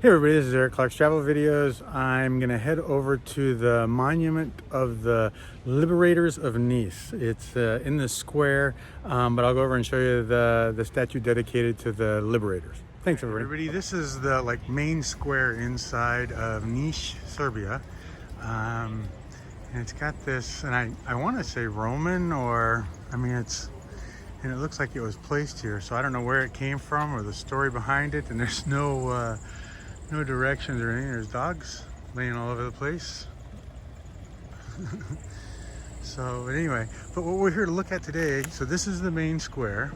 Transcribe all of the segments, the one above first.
Hey everybody, this is Eric Clark's Travel Videos. I'm going to head over to the monument of the Liberators of Nis. It's in the square, but I'll go over and show you the statue dedicated to the Liberators. Thanks everybody. This is the main square inside of Nis, Serbia. And it's got this, and I want to say Roman, or and it looks like it was placed here, so I don't know where it came from or the story behind it, and there's no directions or anything. There's dogs laying all over the place. So, but anyway, but what we're here to look at today, so this is the main square.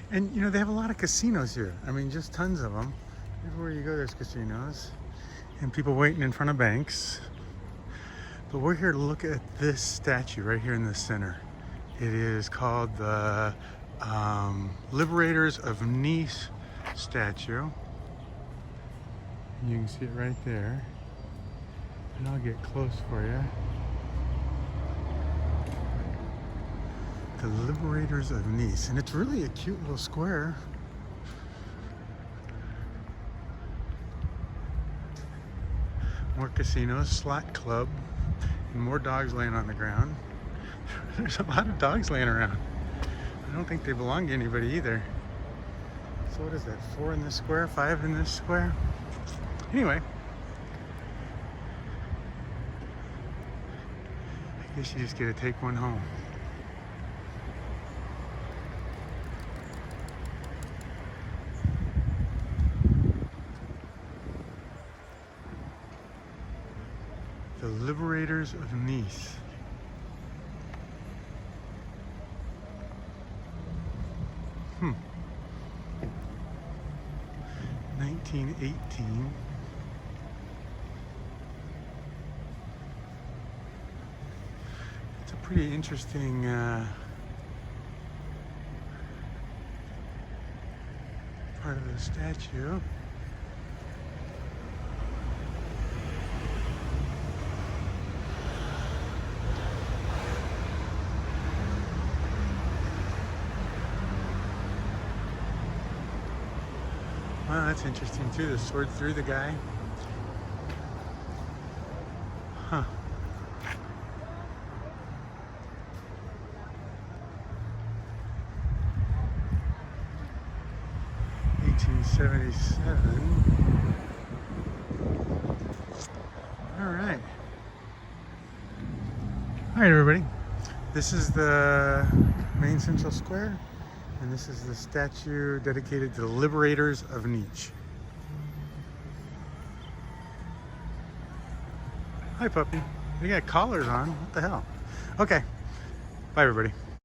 And you know, they have a lot of casinos here. I mean, just tons of them. Everywhere you go, there's casinos. And people waiting in front of banks. But we're here to look at this statue right here in the center. It is called the Liberators of Nis statue. You can see it right there, and I'll get close for you. The Liberators of Nis, and it's really a cute little square. More casinos, slot club, and more dogs laying on the ground. There's a lot of dogs laying around. I don't think they belong to anybody either. So what is that, 4 in this square, 5 in this square? Anyway, I guess you just get to take one home. The Liberators of Nis. Hmm. 1918. It's a pretty interesting part of the statue. Wow, that's interesting too, the sword through the guy. Huh. '77. All right. All right, everybody. This is the main central square, and this is the statue dedicated to the Liberators of Nis. Hi, puppy. You got collars on. What the hell? Okay. Bye, everybody.